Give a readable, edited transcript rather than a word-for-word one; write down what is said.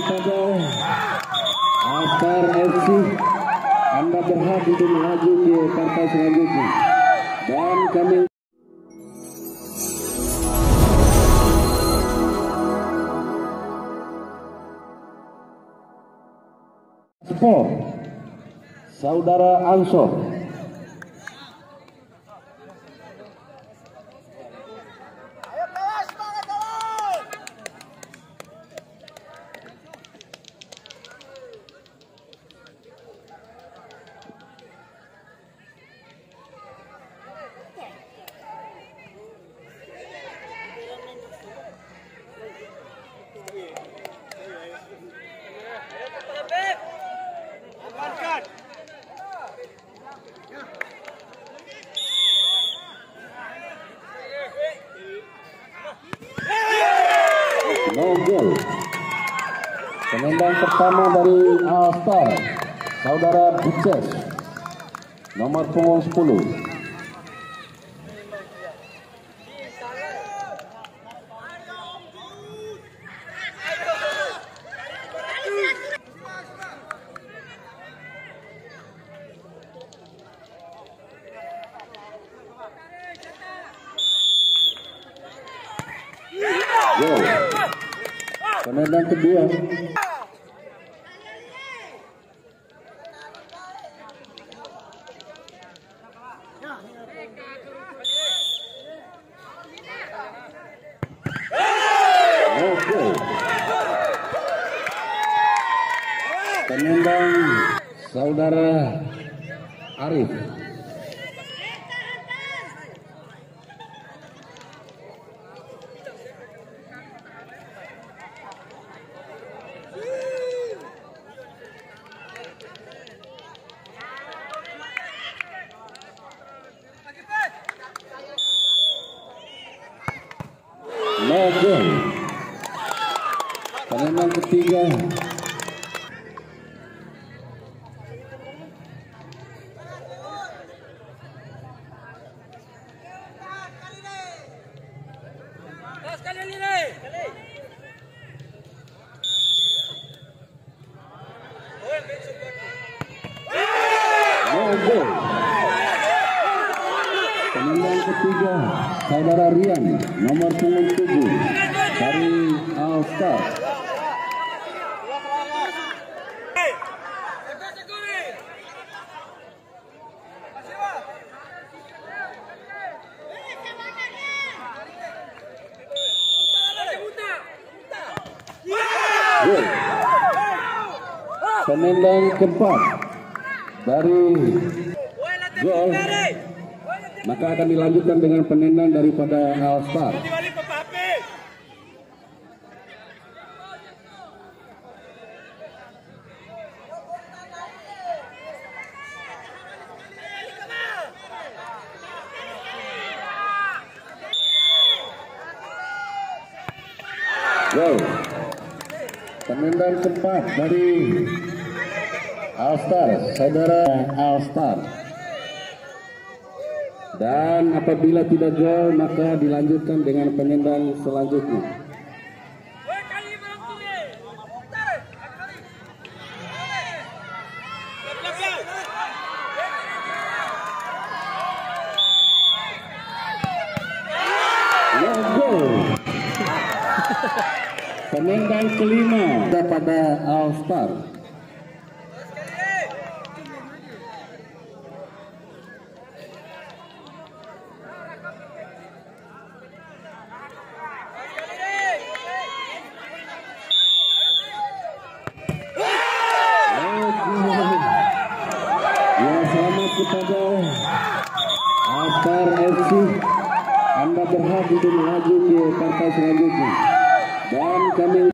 kepada Astar FC, Anda berhak untuk melaju ke partai selanjutnya. Dan kami Sport, Saudara Ansor. No goal. Penendang pertama dari All-Star, Saudara Buces, nomor punggung 10. Goal. Penendang kedua. Oke. Penendang Saudara Arif. No goal. Penendang ketiga. No goal. Penendang ketiga, Saudara Rian, nomor punggung 7 dari All-Star. Goal. Penendang keempat dari gol, maka akan dilanjutkan dengan penendang daripada All-Star. Gol. Penendang keempat dari All-Star, Saudara All-Star. Dan apabila tidak gol, maka dilanjutkan dengan penendang selanjutnya. No goal. Penendang kelima pada All-Star. Selamat kepada Astar FC, Anda berhak untuk melaju ke partai selanjutnya. Dan kami